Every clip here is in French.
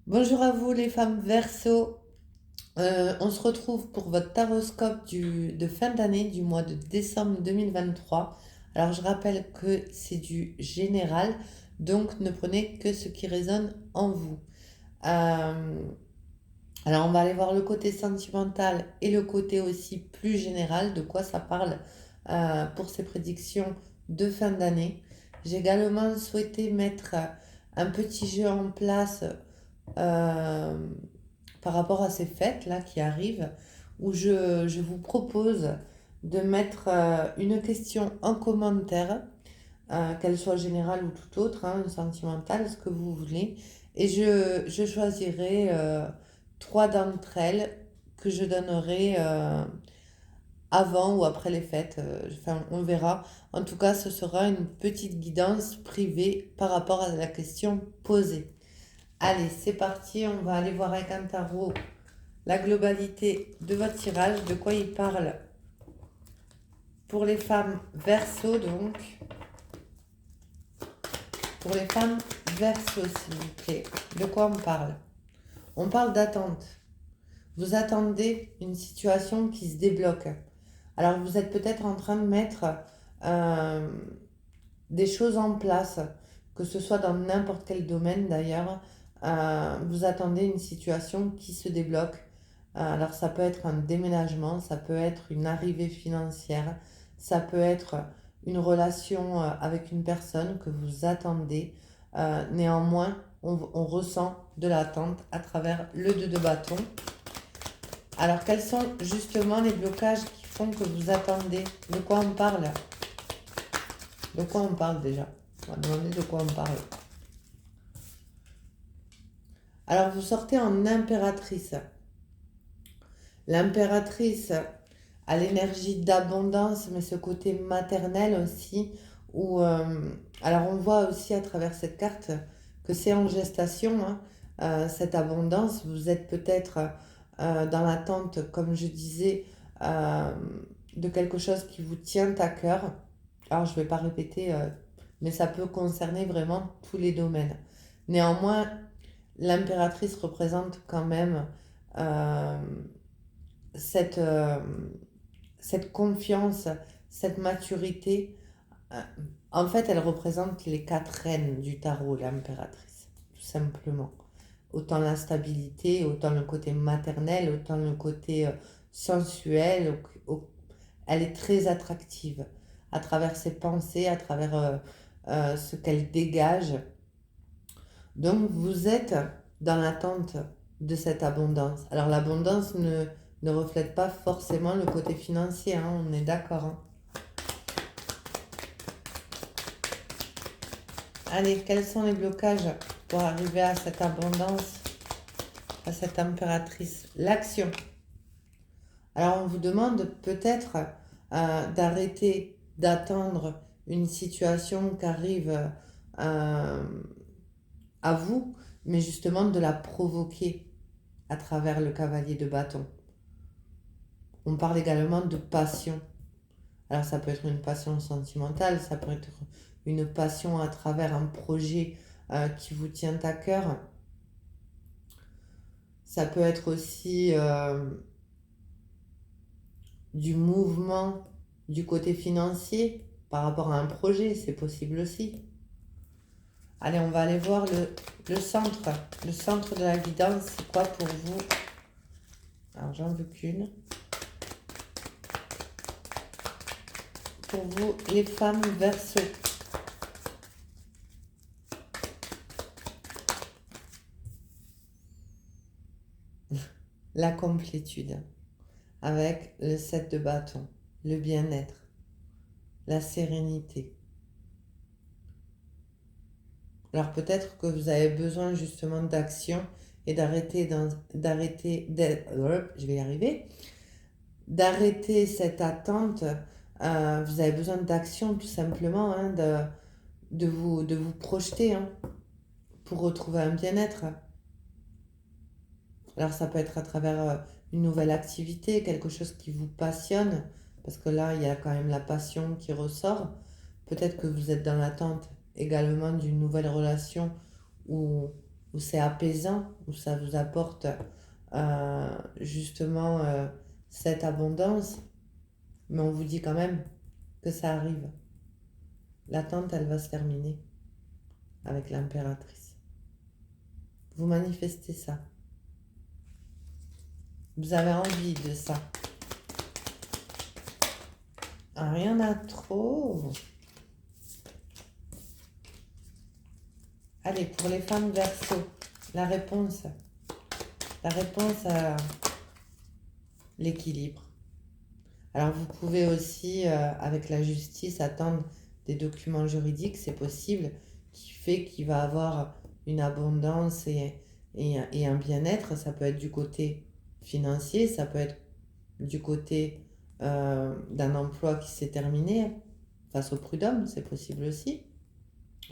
Bonjour à vous les femmes Verseau. On se retrouve pour votre taroscope de fin d'année du mois de décembre 2023. Alors je rappelle que c'est du général, donc ne prenez que ce qui résonne en vous. Euh, alors on va aller voir le côté sentimental et le côté aussi plus général, de quoi ça parle pour ces prédictions de fin d'année. J'ai également souhaité mettre un petit jeu en place euh, par rapport à ces fêtes-là qui arrivent, où je vous propose de mettre une question en commentaire, qu'elle soit générale ou tout autre, hein, sentimentale, ce que vous voulez, et je choisirai trois d'entre elles que je donnerai avant ou après les fêtes. Enfin, on verra. En tout cas, ce sera une petite guidance privée par rapport à la question posée. Allez, c'est parti, on va aller voir avec un tarot la globalité de votre tirage, de quoi il parle pour les femmes verso, donc pour les femmes verso, s'il vous plaît. De quoi on parle? On parle d'attente. Vous attendez une situation qui se débloque. Alors vous êtes peut-être en train de mettre euh, des choses en place, que ce soit dans n'importe quel domaine d'ailleurs. Vous attendez une situation qui se débloque. Alors ça peut être un déménagement, ça peut être une arrivée financière, ça peut être une relation avec une personne que vous attendez. Néanmoins, on ressent de l'attente à travers le 2 de bâton. Alors quels sont justement les blocages qui font que vous attendez? De quoi on parle? De quoi on parle déjà? On va demander de quoi on parle. Alors vous sortez en impératrice. L'impératrice a l'énergie d'abondance, mais ce côté maternel aussi, où, alors on voit aussi à travers cette carte que c'est en gestation, hein, cette abondance. Vous êtes peut-être dans l'attente, comme je disais, euh, de quelque chose qui vous tient à cœur. Alors je ne vais pas répéter, mais ça peut concerner vraiment tous les domaines. Néanmoins, l'impératrice représente quand même euh, cette, cette confiance, cette maturité. euh, En fait, elle représente les quatre reines du tarot, l'impératrice, tout simplement. Autant la stabilité, autant le côté maternel, autant le côté sensuel. Elle est très attractive à travers ses pensées, à travers ce qu'elle dégage. Donc, vous êtes dans l'attente de cette abondance. Alors, l'abondance ne reflète pas forcément le côté financier, hein, on est d'accord, hein. Allez, quels sont les blocages pour arriver à cette abondance, à cette impératrice? L'action. Alors, on vous demande peut-être d'arrêter d'attendre une situation qui arrive euh, à vous, mais justement de la provoquer à travers le cavalier de bâton. On parle également de passion. Alors ça peut être une passion sentimentale, ça peut être une passion à travers un projet qui vous tient à cœur. Ça peut être aussi du mouvement du côté financier par rapport à un projet, c'est possible aussi. Allez, on va aller voir le centre. Le centre de la guidance, c'est quoi pour vous? Alors j'en veux qu'une. Pour vous, les femmes verso. La complétude avec le 7 de bâton, le bien-être, la sérénité. Alors peut-être que vous avez besoin justement d'action et je vais y arriver, d'arrêter cette attente. Vous avez besoin d'action tout simplement, hein, de vous projeter, hein, pour retrouver un bien-être. Alors ça peut être à travers une nouvelle activité, quelque chose qui vous passionne, parce que là, il y a quand même la passion qui ressort. Peut-être que vous êtes dans l'attente également d'une nouvelle relation où où c'est apaisant, où ça vous apporte justement cette abondance, mais on vous dit quand même que ça arrive. L'attente, elle va se terminer avec l'impératrice. Vous manifestez ça. Vous avez envie de ça. Rien à trop. Allez, pour les femmes Verseau, la réponse à l'équilibre. Alors vous pouvez aussi, avec la justice, attendre des documents juridiques, c'est possible, qui fait qu'il va avoir une abondance et un bien-être. Ça peut être du côté financier, ça peut être du côté d'un emploi qui s'est terminé face au prud'homme, c'est possible aussi.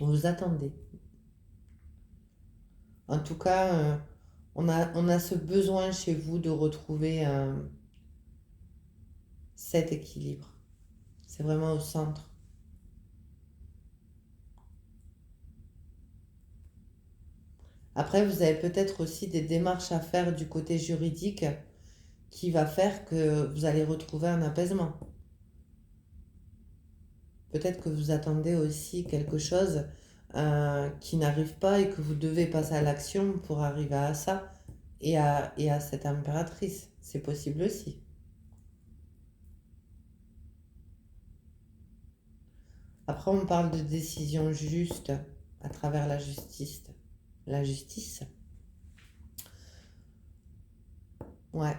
Vous attendez. En tout cas, on a ce besoin chez vous de retrouver cet équilibre. C'est vraiment au centre. Après, vous avez peut-être aussi des démarches à faire du côté juridique qui va faire que vous allez retrouver un apaisement. Peut-être que vous attendez aussi quelque chose qui n'arrive pas et que vous devez passer à l'action pour arriver à ça et à cette impératrice. C'est possible aussi. Après, on parle de décision juste à travers la justice. La justice. Ouais.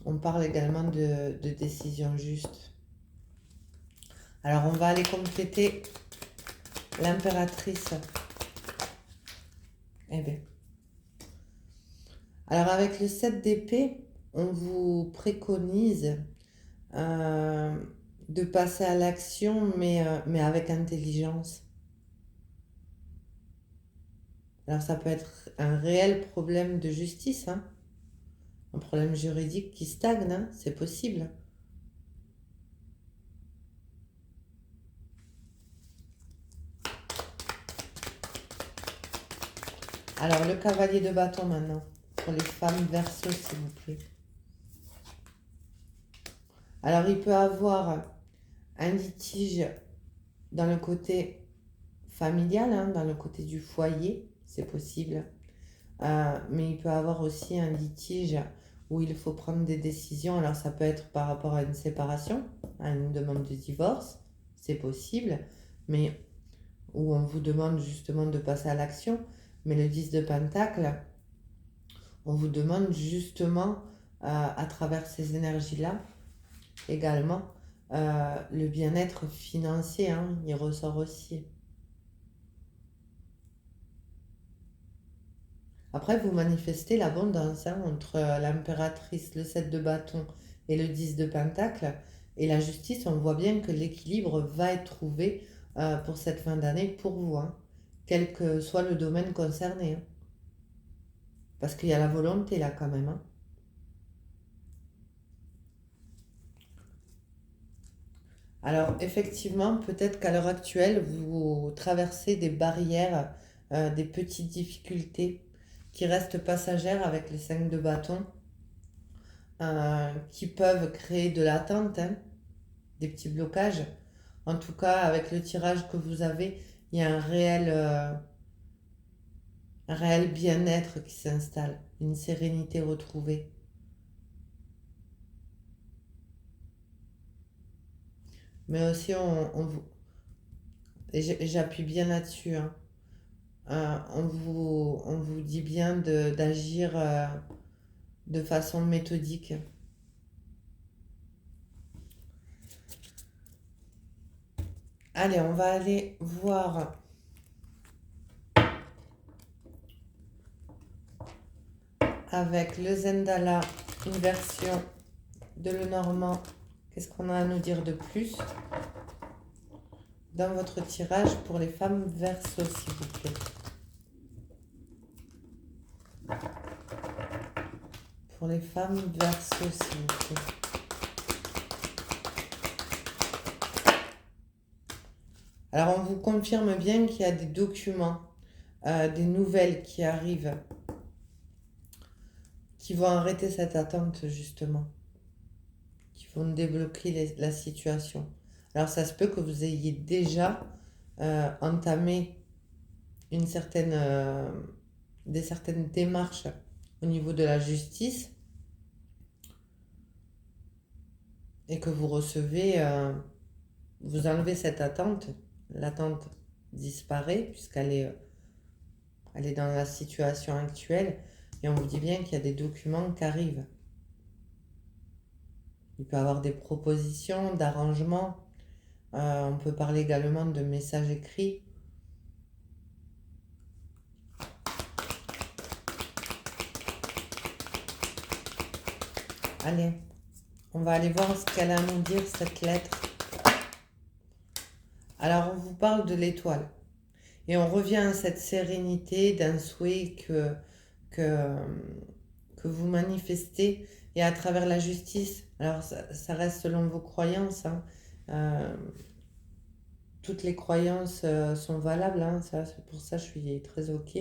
On parle également de décision juste. Alors, on va aller compléter l'impératrice. Eh bien. Alors, avec le 7 d'épée, on vous préconise de passer à l'action, mais avec intelligence. Alors, ça peut être un réel problème de justice, hein, un problème juridique qui stagne, hein, c'est possible. Alors, le cavalier de bâton maintenant, pour les femmes Verseau, s'il vous plaît. Alors, il peut avoir un litige dans le côté familial, hein, dans le côté du foyer, c'est possible. Mais il peut avoir aussi un litige où il faut prendre des décisions. Alors, ça peut être par rapport à une séparation, à une demande de divorce, c'est possible, mais où on vous demande justement de passer à l'action. Mais le 10 de Pentacle, on vous demande justement, à travers ces énergies-là, également, le bien-être financier, hein, il ressort aussi. Après, vous manifestez l'abondance, hein, entre l'impératrice, le 7 de bâton et le 10 de pentacle. Et la justice, on voit bien que l'équilibre va être trouvé pour cette fin d'année pour vous, hein, quel que soit le domaine concerné, hein. Parce qu'il y a la volonté là quand même, hein. Alors effectivement, peut-être qu'à l'heure actuelle, vous traversez des barrières, des petites difficultés qui restent passagères avec les 5 de bâton, qui peuvent créer de l'attente, hein, des petits blocages. En tout cas, avec le tirage que vous avez, il y a un réel bien-être qui s'installe, une sérénité retrouvée. Mais aussi, et j'appuie bien là-dessus, hein, on vous dit bien d'agir de façon méthodique. Allez, on va aller voir avec le Zendala, une version de Lenormand. Qu'est-ce qu'on a à nous dire de plus dans votre tirage pour les femmes Verseau, s'il vous plaît? Pour les femmes Verseau, s'il vous plaît. Alors, on vous confirme bien qu'il y a des documents des nouvelles qui arrivent, qui vont arrêter cette attente justement, qui vont débloquer la situation. Alors ça se peut que vous ayez déjà entamé une certaines démarches au niveau de la justice et que vous recevez, vous enlevez cette attente, l'attente disparaît elle est dans la situation actuelle et on vous dit bien qu'il y a des documents qui arrivent. Il peut y avoir des propositions d'arrangements. On peut parler également de messages écrits. Allez, on va aller voir ce qu'elle a à nous dire, cette lettre. Alors, on vous parle de l'étoile. Et on revient à cette sérénité d'un souhait que, que vous manifestez. Et à travers la justice, alors ça reste selon vos croyances, hein. Toutes les croyances sont valables, hein, c'est pour ça que je suis très OK.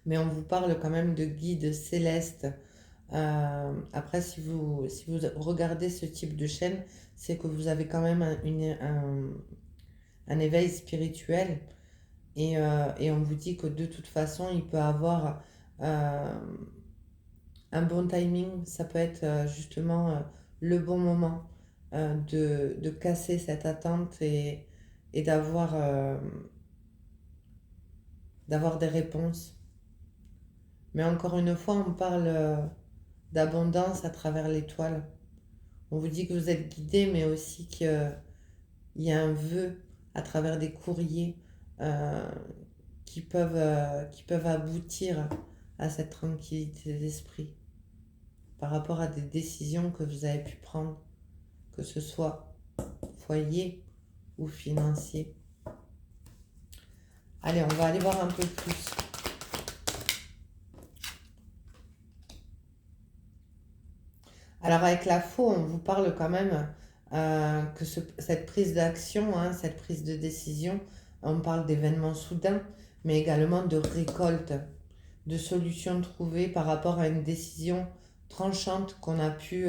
Mais on vous parle quand même de guides célestes. Après, si vous regardez ce type de chaîne, c'est que vous avez quand même un éveil spirituel. Et on vous dit que de toute façon, il peut avoir un bon timing. Ça peut être justement le bon moment de casser cette attente et d'avoir des réponses. Mais encore une fois, on parle d'abondance à travers l'étoile. On vous dit que vous êtes guidé, mais aussi qu'il y a un vœu à travers des courriers euh, qui peuvent aboutir à cette tranquillité d'esprit par rapport à des décisions que vous avez pu prendre, que ce soit foyer ou financier. Allez, on va aller voir un peu plus. Alors avec la faux, on vous parle quand même que cette prise d'action, hein, cette prise de décision, on parle d'événements soudains, mais également de récolte, de solutions trouvées par rapport à une décision tranchante qu'on a pu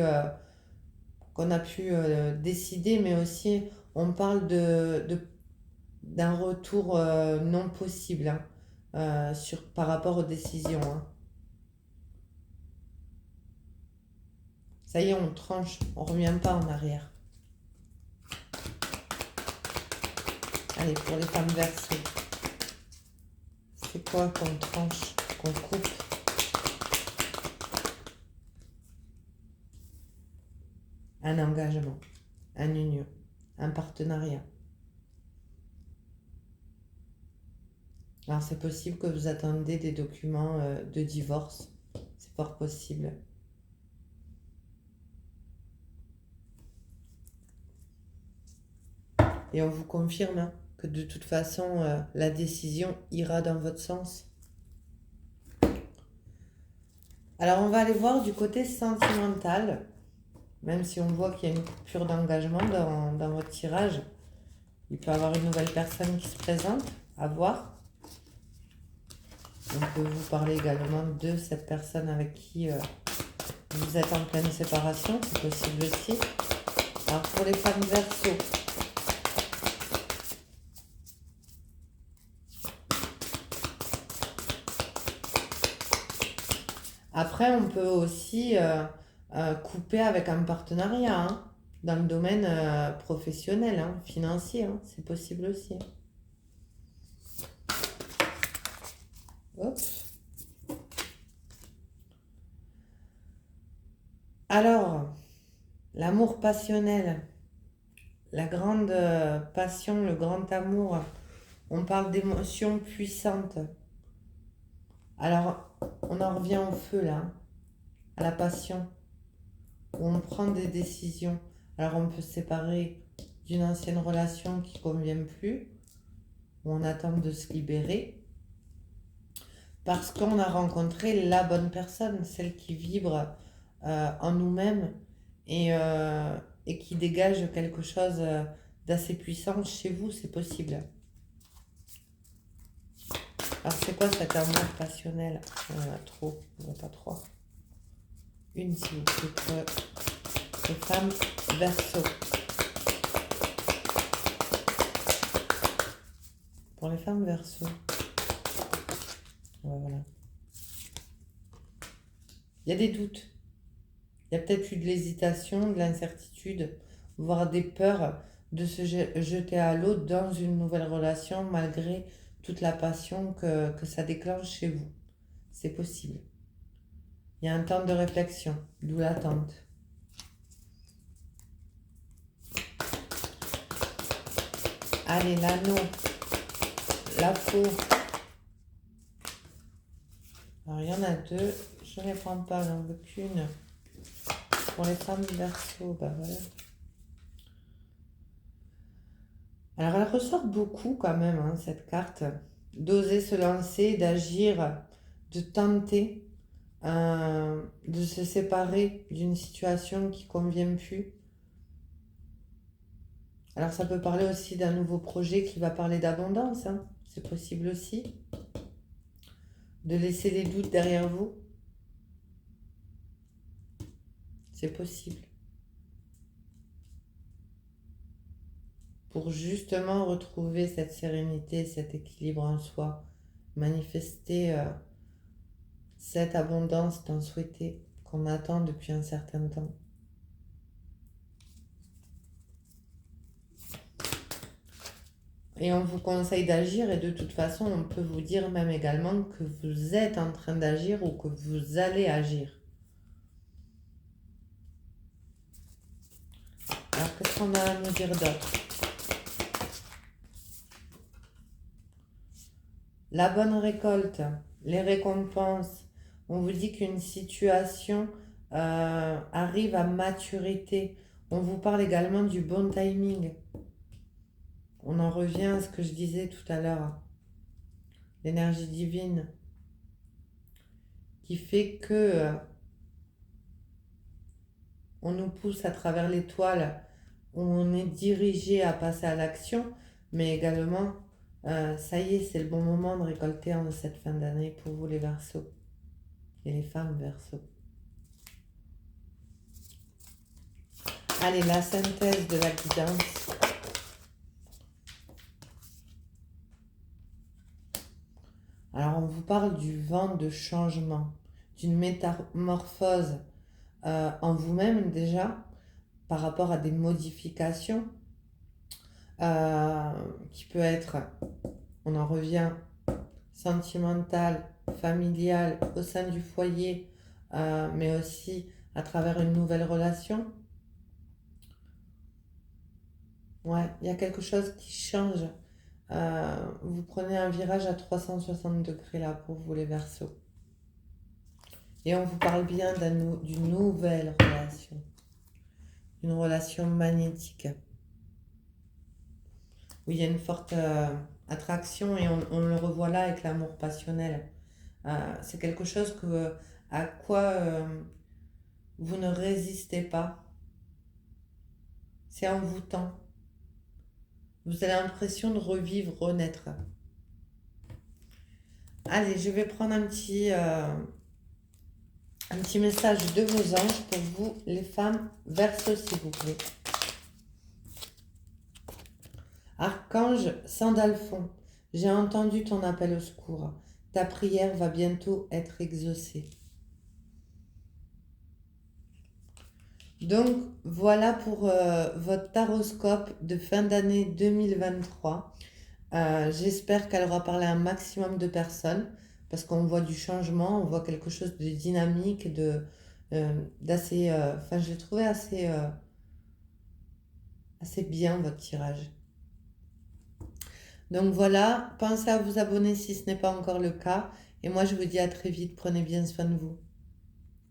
décider, mais aussi on parle d'un retour non possible, hein, par rapport aux décisions, hein. Ça y est, on tranche, on revient pas en arrière. Allez, pour les femmes Verseau, c'est quoi qu'on tranche, qu'on coupe? Un engagement, un union, un partenariat. Alors c'est possible que vous attendez des documents de divorce, c'est fort possible. Et on vous confirme, hein, que de toute façon, la décision ira dans votre sens. Alors on va aller voir du côté sentimental, même si on voit qu'il y a une coupure d'engagement dans votre tirage. Il peut y avoir une nouvelle personne qui se présente, à voir. On peut vous parler également de cette personne avec qui vous êtes en pleine séparation, c'est possible aussi. Alors pour les femmes Verseau, après on peut aussi couper avec un partenariat, hein, dans le domaine professionnel, hein, financier, hein, c'est possible aussi. Hop. Alors, l'amour passionnel, la grande passion, le grand amour, on parle d'émotions puissantes. Alors, on en revient au feu là, hein, à la passion, où on prend des décisions. Alors, on peut se séparer d'une ancienne relation qui ne convient plus, où on attend de se libérer, parce qu'on a rencontré la bonne personne, celle qui vibre en nous-mêmes et qui dégage quelque chose d'assez puissant chez vous, c'est possible. Alors, c'est quoi cet amour passionnel? Il y en a trop, il n'y en a pas trois. Une, s'il vous plaît, pour les femmes Verseau. Pour les femmes Verseau. Ouais, voilà. Il y a des doutes. Il y a peut-être eu de l'hésitation, de l'incertitude, voire des peurs de se jeter à l'eau dans une nouvelle relation malgré toute la passion que ça déclenche chez vous. C'est possible. Il y a un temps de réflexion, d'où l'attente. Allez, l'anneau, la faux. Alors, il y en a deux. Je ne les prends pas, j'en veux qu'une. Pour les femmes Verseau, bah voilà. Alors, elle ressort beaucoup quand même, hein, cette carte. D'oser se lancer, d'agir, de tenter, de se séparer d'une situation qui ne convient plus. Alors, ça peut parler aussi d'un nouveau projet qui va parler d'abondance, hein. C'est possible aussi. De laisser les doutes derrière vous. C'est possible. Pour justement retrouver cette sérénité, cet équilibre en soi, manifester cette abondance tant souhaitée qu'on attend depuis un certain temps. Et on vous conseille d'agir et de toute façon, on peut vous dire même également que vous êtes en train d'agir ou que vous allez agir. Alors, qu'est-ce qu'on a à nous dire d'autre? La bonne récolte, les récompenses. On vous dit qu'une situation arrive à maturité. On vous parle également du bon timing. On en revient à ce que je disais tout à l'heure. L'énergie divine qui fait que on nous pousse à travers l'étoile, où on est dirigé à passer à l'action, mais également, ça y est, c'est le bon moment de récolter en cette fin d'année pour vous les Verseaux et les femmes Verseaux. Allez, la synthèse de la guidance. Alors, on vous parle du vent de changement, d'une métamorphose en vous-même déjà, par rapport à des modifications qui peut être, on en revient, sentimentale, familiale, au sein du foyer, mais aussi à travers une nouvelle relation. Ouais, il y a quelque chose qui change. Vous prenez un virage à 360 degrés là pour vous les Verseaux. Et on vous parle bien d'une nouvelle relation. Une relation magnétique. Où il y a une forte attraction et on le revoit là avec l'amour passionnel. C'est quelque chose à quoi vous ne résistez pas. C'est envoûtant. Vous avez l'impression de revivre, renaître. Allez, je vais prendre un petit message de vos anges pour vous, les femmes Verseaux, s'il vous plaît. Archange Sandalphon, j'ai entendu ton appel au secours. Ta prière va bientôt être exaucée. Donc, voilà pour votre taroscope de fin d'année 2023. J'espère qu'elle aura parlé à un maximum de personnes parce qu'on voit du changement, on voit quelque chose de dynamique, d'assez... Enfin, je l'ai trouvé assez bien, votre tirage. Donc voilà, pensez à vous abonner si ce n'est pas encore le cas. Et moi, je vous dis à très vite. Prenez bien soin de vous.